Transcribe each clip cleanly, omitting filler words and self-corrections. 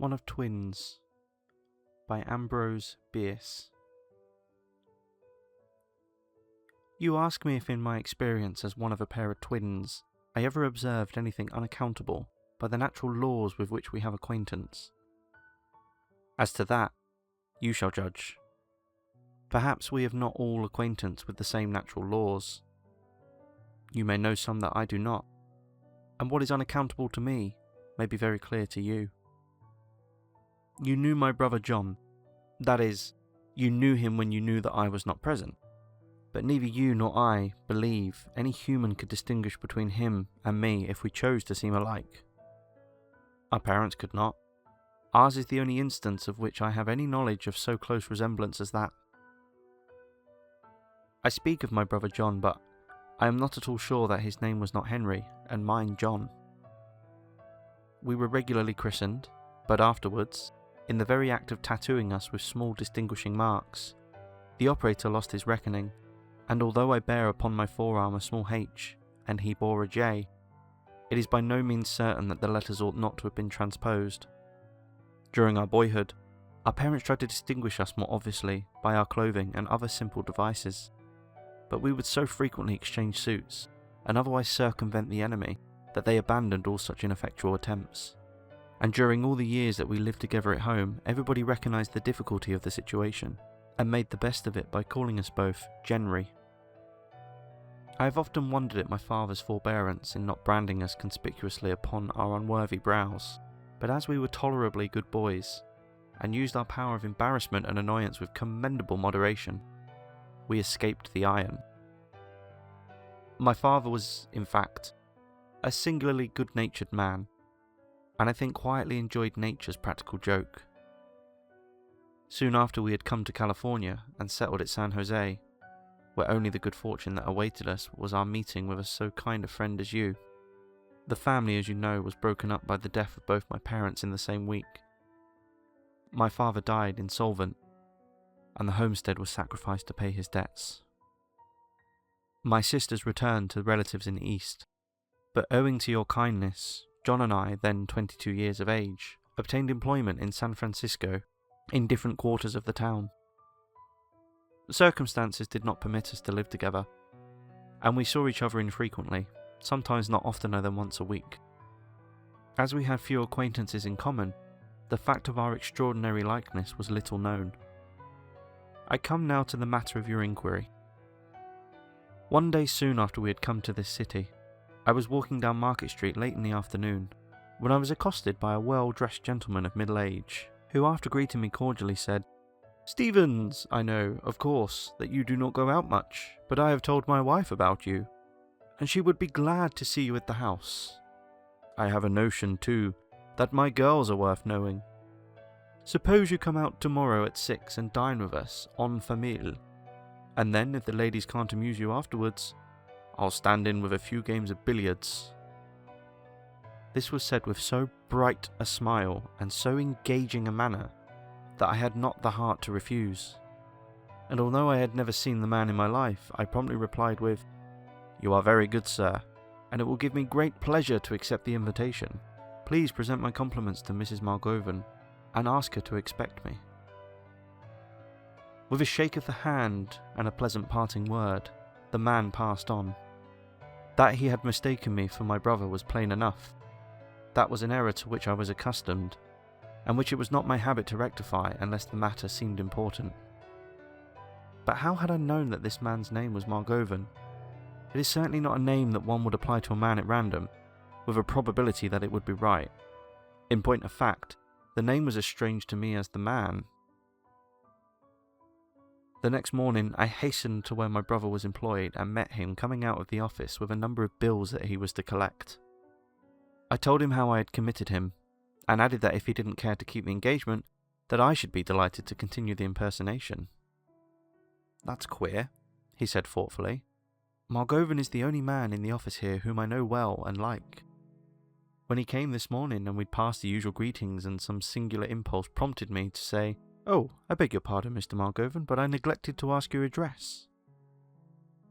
one of twins by Ambrose Bierce. You ask me if in my experience as one of a pair of twins, I ever observed anything unaccountable by the natural laws with which we have acquaintance. As to that, you shall judge. Perhaps we have not all acquaintance with the same natural laws. You may know some that I do not, and what is unaccountable to me may be very clear to you. You knew my brother John. That is, you knew him when you knew that I was not present. But neither you nor I believe any human could distinguish between him and me if we chose to seem alike. Our parents could not. Ours is the only instance of which I have any knowledge of so close resemblance as that. I speak of my brother John, but I am not at all sure that his name was not Henry, and mine John. We were regularly christened, but afterwards, in the very act of tattooing us with small distinguishing marks, the operator lost his reckoning, and although I bear upon my forearm a small H, and he bore a J, it is by no means certain that the letters ought not to have been transposed. During our boyhood, our parents tried to distinguish us more obviously by our clothing and other simple devices, but we would so frequently exchange suits, and otherwise circumvent the enemy, that they abandoned all such ineffectual attempts. And during all the years that we lived together at home, everybody recognised the difficulty of the situation, and made the best of it by calling us both Genry. I have often wondered at my father's forbearance in not branding us conspicuously upon our unworthy brows, but as we were tolerably good boys, and used our power of embarrassment and annoyance with commendable moderation, we escaped the iron. My father was, in fact, a singularly good-natured man, and I think quietly enjoyed nature's practical joke. Soon after we had come to California and settled at San Jose, where only the good fortune that awaited us was our meeting with so kind a friend as you. The family, as you know, was broken up by the death of both my parents in the same week. My father died insolvent, and the homestead was sacrificed to pay his debts. My sisters returned to relatives in the East, but owing to your kindness, John and I, then 22 years of age, obtained employment in San Francisco, in different quarters of the town. Circumstances did not permit us to live together, and we saw each other infrequently, sometimes not oftener than once a week. As we had few acquaintances in common, the fact of our extraordinary likeness was little known. I come now to the matter of your inquiry. One day soon after we had come to this city, I was walking down Market Street late in the afternoon, when I was accosted by a well-dressed gentleman of middle age, who after greeting me cordially said, "Stevens, I know, of course, that you do not go out much, but I have told my wife about you, and she would be glad to see you at the house. I have a notion, too, that my girls are worth knowing. Suppose you come out tomorrow at 6 and dine with us, en famille, and then if the ladies can't amuse you afterwards, I'll stand in with a few games of billiards." This was said with so bright a smile and so engaging a manner that I had not the heart to refuse, and although I had never seen the man in my life, I promptly replied with, "You are very good, sir, and it will give me great pleasure to accept the invitation. Please present my compliments to Mrs. Margovan, and ask her to expect me." With a shake of the hand and a pleasant parting word, the man passed on. That he had mistaken me for my brother was plain enough. That was an error to which I was accustomed, and which it was not my habit to rectify unless the matter seemed important. But how had I known that this man's name was Margovan? It is certainly not a name that one would apply to a man at random, with a probability that it would be right. In point of fact, the name was as strange to me as the man. The next morning I hastened to where my brother was employed and met him coming out of the office with a number of bills that he was to collect. I told him how I had committed him, and added that if he didn't care to keep the engagement, that I should be delighted to continue the impersonation. "That's queer," he said thoughtfully. "Margovan is the only man in the office here whom I know well and like. When he came this morning and we'd passed the usual greetings, and some singular impulse prompted me to say, 'Oh, I beg your pardon, Mr. Margovan, but I neglected to ask your address.'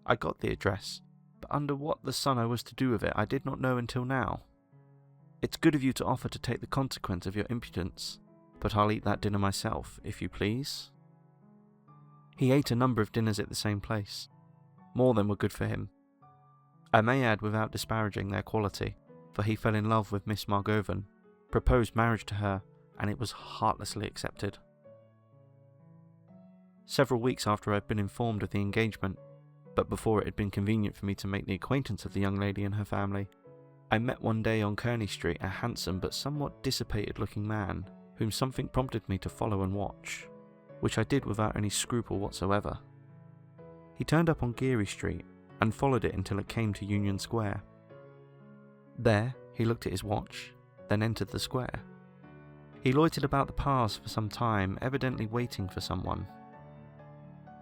I got the address, but under what the sun I was to do with it I did not know until now. It's good of you to offer to take the consequence of your impudence, but I'll eat that dinner myself, if you please." He ate a number of dinners at the same place, more than were good for him. I may add without disparaging their quality, for he fell in love with Miss Margovan, proposed marriage to her, and it was heartlessly accepted. Several weeks after I had been informed of the engagement, but before it had been convenient for me to make the acquaintance of the young lady and her family, I met one day on Kearney Street a handsome but somewhat dissipated-looking man, whom something prompted me to follow and watch, which I did without any scruple whatsoever. He turned up on Geary Street and followed it until it came to Union Square. There, he looked at his watch, then entered the square. He loitered about the paths for some time, evidently waiting for someone.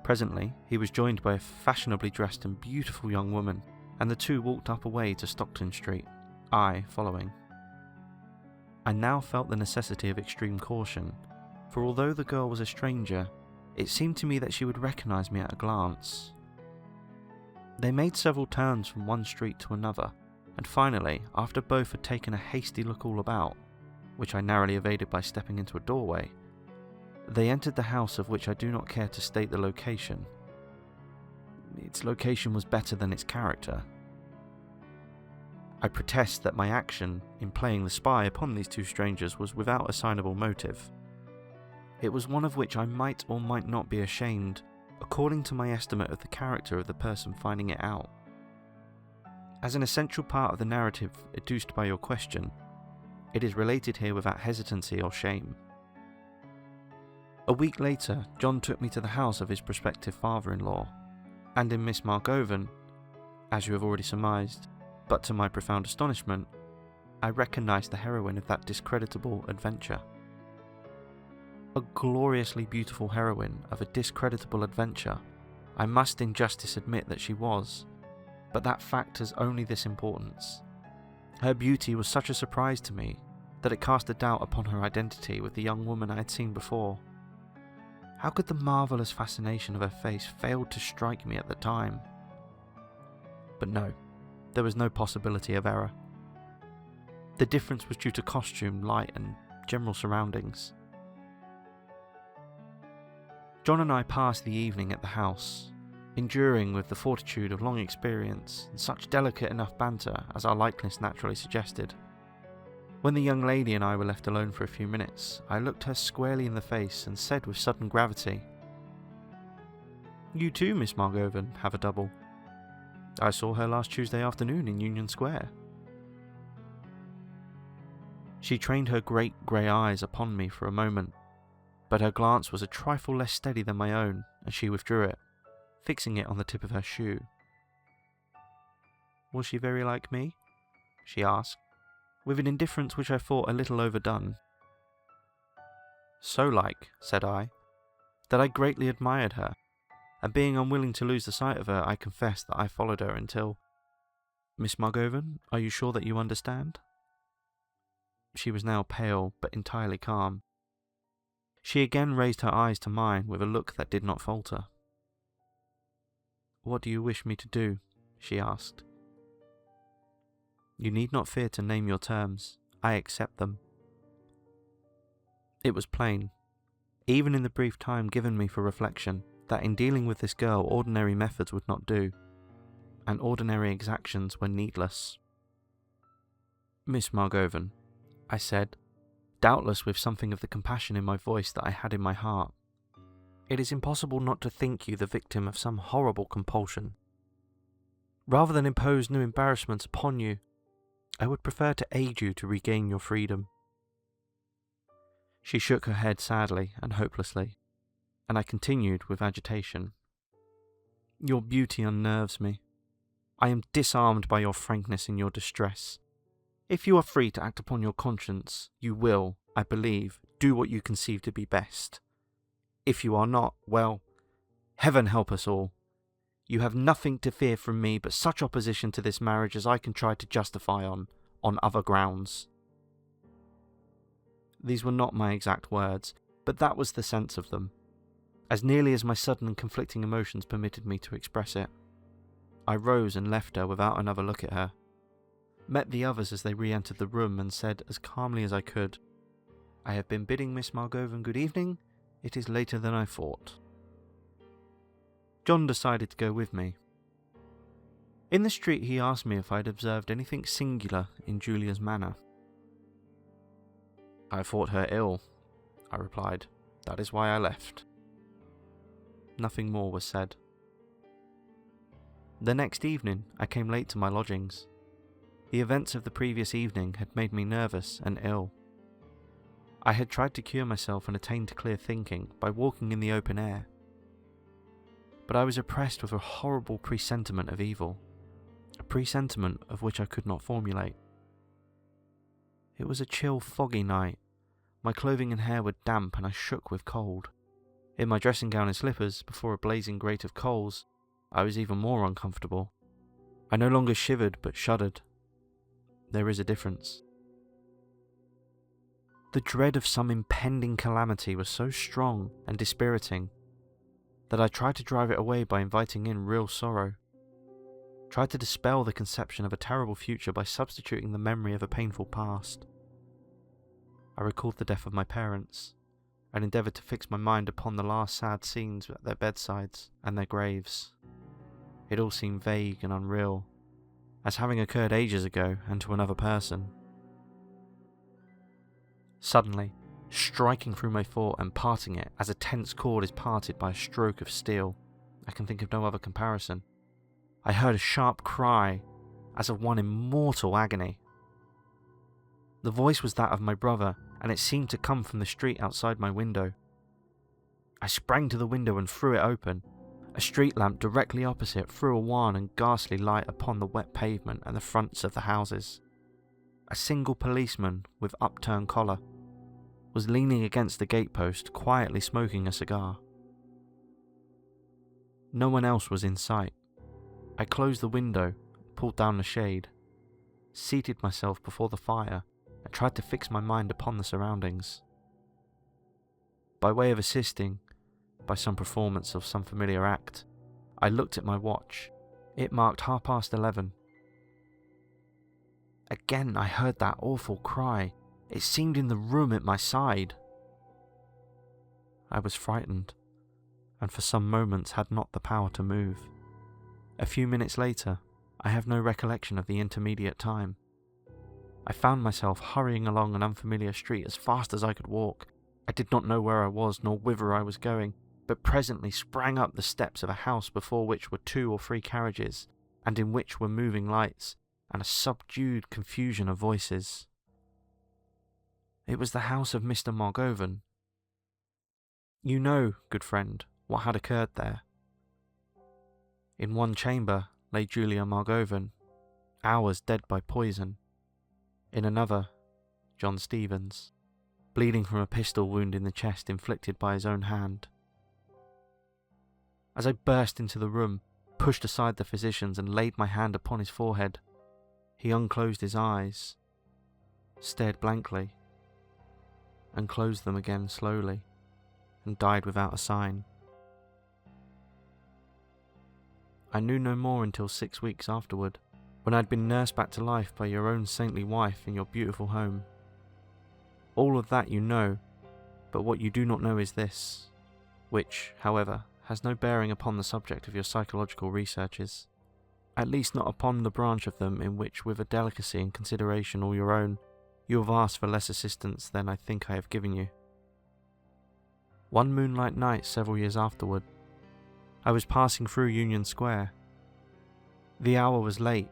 Presently, he was joined by a fashionably dressed and beautiful young woman, and the two walked up a way to Stockton Street, I following. I now felt the necessity of extreme caution, for although the girl was a stranger, it seemed to me that she would recognise me at a glance. They made several turns from one street to another, and finally, after both had taken a hasty look all about, which I narrowly evaded by stepping into a doorway, they entered the house of which I do not care to state the location. Its location was better than its character. I protest that my action in playing the spy upon these two strangers was without assignable motive. It was one of which I might or might not be ashamed, according to my estimate of the character of the person finding it out. As an essential part of the narrative adduced by your question, it is related here without hesitancy or shame. A week later, John took me to the house of his prospective father-in-law, and in Miss Margovan, as you have already surmised, but to my profound astonishment, I recognised the heroine of that discreditable adventure. A gloriously beautiful heroine of a discreditable adventure, I must in justice admit that she was, but that fact has only this importance. Her beauty was such a surprise to me that it cast a doubt upon her identity with the young woman I had seen before. How could the marvellous fascination of her face fail to strike me at the time? But no, there was no possibility of error. The difference was due to costume, light, and general surroundings. John and I passed the evening at the house, enduring with the fortitude of long experience and such delicate enough banter as our likeness naturally suggested. When the young lady and I were left alone for a few minutes, I looked her squarely in the face and said with sudden gravity, "You too, Miss Margovan, have a double. I saw her last Tuesday afternoon in Union Square." She trained her great grey eyes upon me for a moment, but her glance was a trifle less steady than my own, and she withdrew it, fixing it on the tip of her shoe. "Was she very like me?" she asked, with an indifference which I thought a little overdone. "So like," said I, "that I greatly admired her, and being unwilling to lose the sight of her, I confess that I followed her until— Miss Margovan, are you sure that you understand?" She was now pale, but entirely calm. She again raised her eyes to mine with a look that did not falter. "What do you wish me to do?" she asked. "You need not fear to name your terms. I accept them." It was plain, even in the brief time given me for reflection, that in dealing with this girl ordinary methods would not do, and ordinary exactions were needless. "Miss Margovan," I said, doubtless with something of the compassion in my voice that I had in my heart, "it is impossible not to think you the victim of some horrible compulsion. Rather than impose new embarrassments upon you, I would prefer to aid you to regain your freedom." She shook her head sadly and hopelessly, and I continued with agitation. "Your beauty unnerves me. I am disarmed by your frankness in your distress. If you are free to act upon your conscience, you will, I believe, do what you conceive to be best. If you are not, well, heaven help us all. You have nothing to fear from me but such opposition to this marriage as I can try to justify on other grounds." These were not my exact words, but that was the sense of them, as nearly as my sudden and conflicting emotions permitted me to express it. I rose and left her without another look at her, met the others as they re-entered the room and said as calmly as I could, I have been bidding Miss Margovan good evening. It is later than I thought." John decided to go with me. In the street he asked me if I had observed anything singular in Julia's manner. "I thought her ill," I replied. "That is why I left." Nothing more was said. The next evening I came late to my lodgings. The events of the previous evening had made me nervous and ill. I had tried to cure myself and attain to clear thinking by walking in the open air. But I was oppressed with a horrible presentiment of evil, a presentiment of which I could not formulate. It was a chill, foggy night. My clothing and hair were damp and I shook with cold. In my dressing gown and slippers, before a blazing grate of coals, I was even more uncomfortable. I no longer shivered but shuddered. There is a difference. The dread of some impending calamity was so strong and dispiriting that I tried to drive it away by inviting in real sorrow, tried to dispel the conception of a terrible future by substituting the memory of a painful past. I recalled the death of my parents, and endeavoured to fix my mind upon the last sad scenes at their bedsides and their graves. It all seemed vague and unreal, as having occurred ages ago and to another person. Suddenly, striking through my thought and parting it as a tense cord is parted by a stroke of steel, I can think of no other comparison, I heard a sharp cry, as of one in mortal agony. The voice was that of my brother, and it seemed to come from the street outside my window. I sprang to the window and threw it open. A street lamp directly opposite threw a wan and ghastly light upon the wet pavement and the fronts of the houses. A single policeman, with upturned collar, was leaning against the gatepost, quietly smoking a cigar. No one else was in sight. I closed the window, pulled down the shade, seated myself before the fire, and tried to fix my mind upon the surroundings. By way of assisting, by some performance of some familiar act, I looked at my watch. It marked 11:30. Again I heard that awful cry. It seemed in the room at my side. I was frightened, and for some moments had not the power to move. A few minutes later, I have no recollection of the intermediate time. I found myself hurrying along an unfamiliar street as fast as I could walk. I did not know where I was nor whither I was going, but presently sprang up the steps of a house before which were 2 or 3 carriages, and in which were moving lights and a subdued confusion of voices. It was the house of Mr. Margovan. You know, good friend, what had occurred there. In one chamber lay Julia Margovan, hours dead by poison. In another, John Stevens, bleeding from a pistol wound in the chest inflicted by his own hand. As I burst into the room, pushed aside the physicians and laid my hand upon his forehead, he unclosed his eyes, stared blankly, and closed them again slowly, and died without a sign. I knew no more until 6 weeks afterward, when I had been nursed back to life by your own saintly wife in your beautiful home. All of that you know, but what you do not know is this, which, however, has no bearing upon the subject of your psychological researches, at least not upon the branch of them in which, with a delicacy and consideration all your own, you have asked for less assistance than I think I have given you. One moonlight night several years afterward, I was passing through Union Square. The hour was late,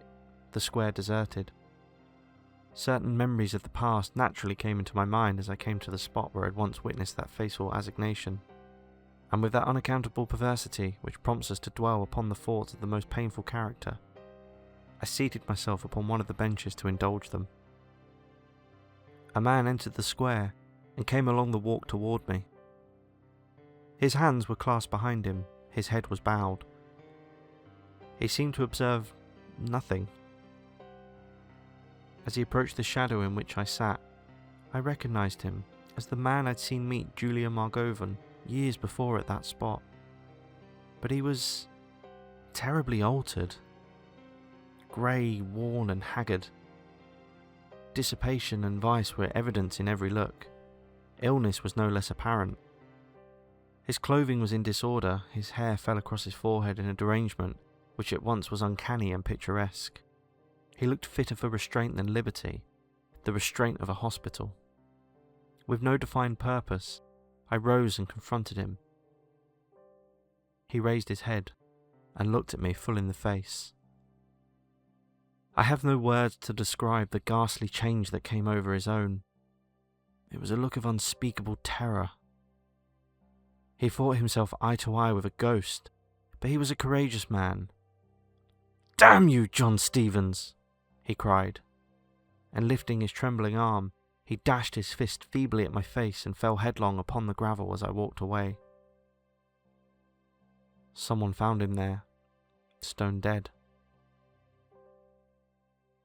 the square deserted. Certain memories of the past naturally came into my mind as I came to the spot where I had once witnessed that fatal assignation, and with that unaccountable perversity which prompts us to dwell upon the thoughts of the most painful character, I seated myself upon one of the benches to indulge them. A man entered the square and came along the walk toward me. His hands were clasped behind him, his head was bowed. He seemed to observe nothing. As he approached the shadow in which I sat, I recognised him as the man I'd seen meet Julia Margovan years before at that spot. But he was terribly altered, grey, worn and haggard. Dissipation and vice were evident in every look. Illness was no less apparent. His clothing was in disorder, his hair fell across his forehead in a derangement which at once was uncanny and picturesque. He looked fitter for restraint than liberty, the restraint of a hospital. With no defined purpose, I rose and confronted him. He raised his head and looked at me full in the face. I have no words to describe the ghastly change that came over his own. It was a look of unspeakable terror. He thought himself eye to eye with a ghost, but he was a courageous man. "Damn you, John Stevens!" he cried, and lifting his trembling arm, he dashed his fist feebly at my face and fell headlong upon the gravel as I walked away. Someone found him there, stone dead.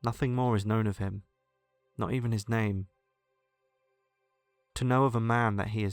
Nothing more is known of him, not even his name. To know of a man that he is